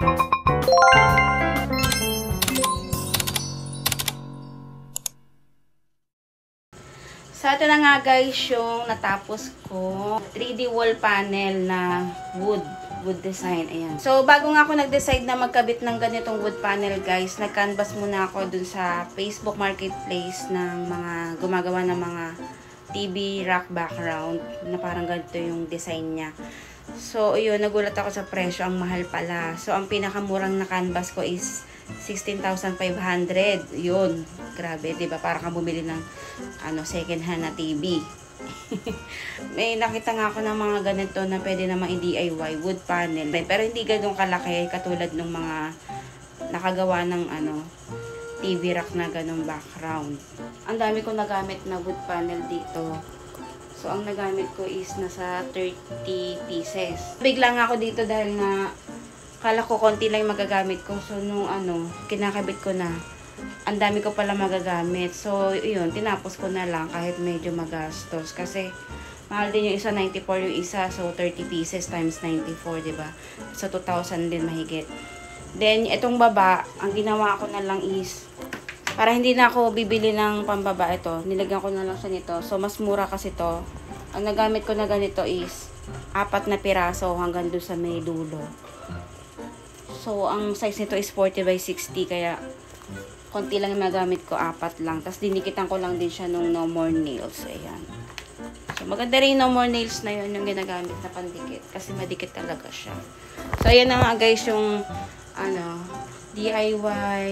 So, ito na nga guys yung natapos ko. 3D wall panel na wood design. Ayan. So, bago nga ako nag-decide na magkabit ng ganitong wood panel guys, nag-canvas muna ako dun sa Facebook Marketplace ng mga gumagawa ng mga TV rack background na parang ganito yung design niya. So, yun, nagulat ako sa presyo. Ang mahal pala. So, ang pinakamurang na canvas ko is 16,500. Yun. Grabe, diba? Para kang bumili ng second hand na TV. May nakita nga ako ng mga ganito na pwede naman i-DIY wood panel. Pero hindi ganun kalaki katulad ng mga nakagawa ng TV rack na ganun background. Ang dami ko nagamit na wood panel dito. So, ang nagamit ko is nasa 30 pieces. Bigla nga ako dito dahil nga kala ko konti lang yung magagamit ko. So, nung kinakabit ko na, ang dami ko pala magagamit. So, yun, tinapos ko na lang kahit medyo magastos. Kasi, mahal din yung isa, 94 yung isa. So, 30 pieces times 94, diba? So, 2,000 din mahigit. Then, itong baba, ang ginawa ko na lang is, para hindi na ako bibili ng pambaba ito, nilagyan ko na lang siya nito. So, mas mura kasi to. Ang nagamit ko na ganito is, 4 na piraso hanggang doon sa may dulo. So, ang size nito is 40 by 60, kaya konti lang yung nagamit ko, 4 lang. Tapos, dinikitan ko lang din siya nung no more nails. Ayan. So, maganda rin no more nails na yun, yung ginagamit na pandikit. Kasi madikit talaga siya. So, ayan na nga guys, yung, DIY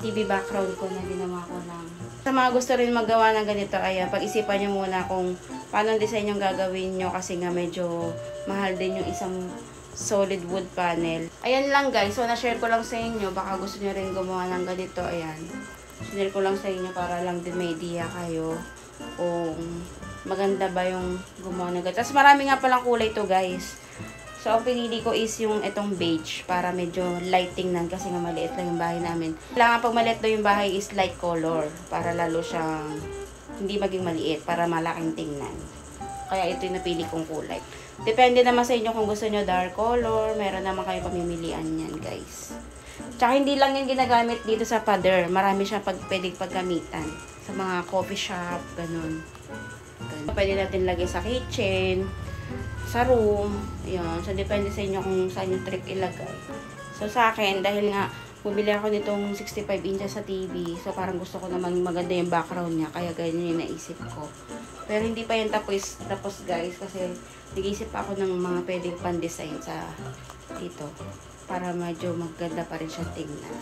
TV background ko na ginawa ko lang. Sa mga gusto rin magawa ng ganito, ayan, pag-isipan nyo muna kung paano design yung gagawin nyo. Kasi nga medyo mahal din yung isang solid wood panel. Ayan lang guys. So, na-share ko lang sa inyo. Baka gusto nyo rin gumawa ng ganito. Ayan. Share ko lang sa inyo para lang din may idea kayo kung maganda ba yung gumawa ng ganito. Tapos marami nga palang kulay to guys. So, ang pinili ko is yung itong beige para medyo light tingnan kasi nga maliit lang yung bahay namin. Kailangan pag maliit daw yung bahay is light color para lalo siyang hindi maging maliit para malaking tingnan. Kaya ito yung napili kong kulay. Depende naman sa inyo kung gusto nyo dark color. Meron naman kayo pamimilian yan, guys. Tsaka hindi lang yung ginagamit dito sa pader. Marami siyang pwedeng paggamitan. Sa mga coffee shop, ganun. Pwede natin lagay sa kitchen, sa room. Yun. So, depende sa inyo kung saan yung trick ilagay. So, sa akin, dahil nga, bumili ako nitong 65 inches sa TV. So, parang gusto ko naman maganda yung background niya. Kaya ganyan yung naisip ko. Pero hindi pa yan tapos guys. Kasi nag-isip ako ng mga pwedeng pan-design sa dito. Para medyo maganda pa rin siya tingnan.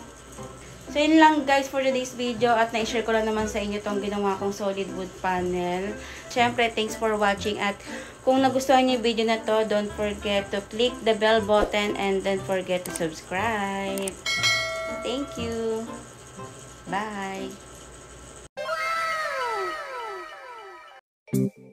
So, yun lang guys for today's video. At na-share ko lang naman sa inyo itong ginawa kong solid wood panel. Siyempre, thanks for watching. At kung nagustuhan niyo yung video na to, don't forget to click the bell button and don't forget to subscribe. Thank you. Bye. Wow!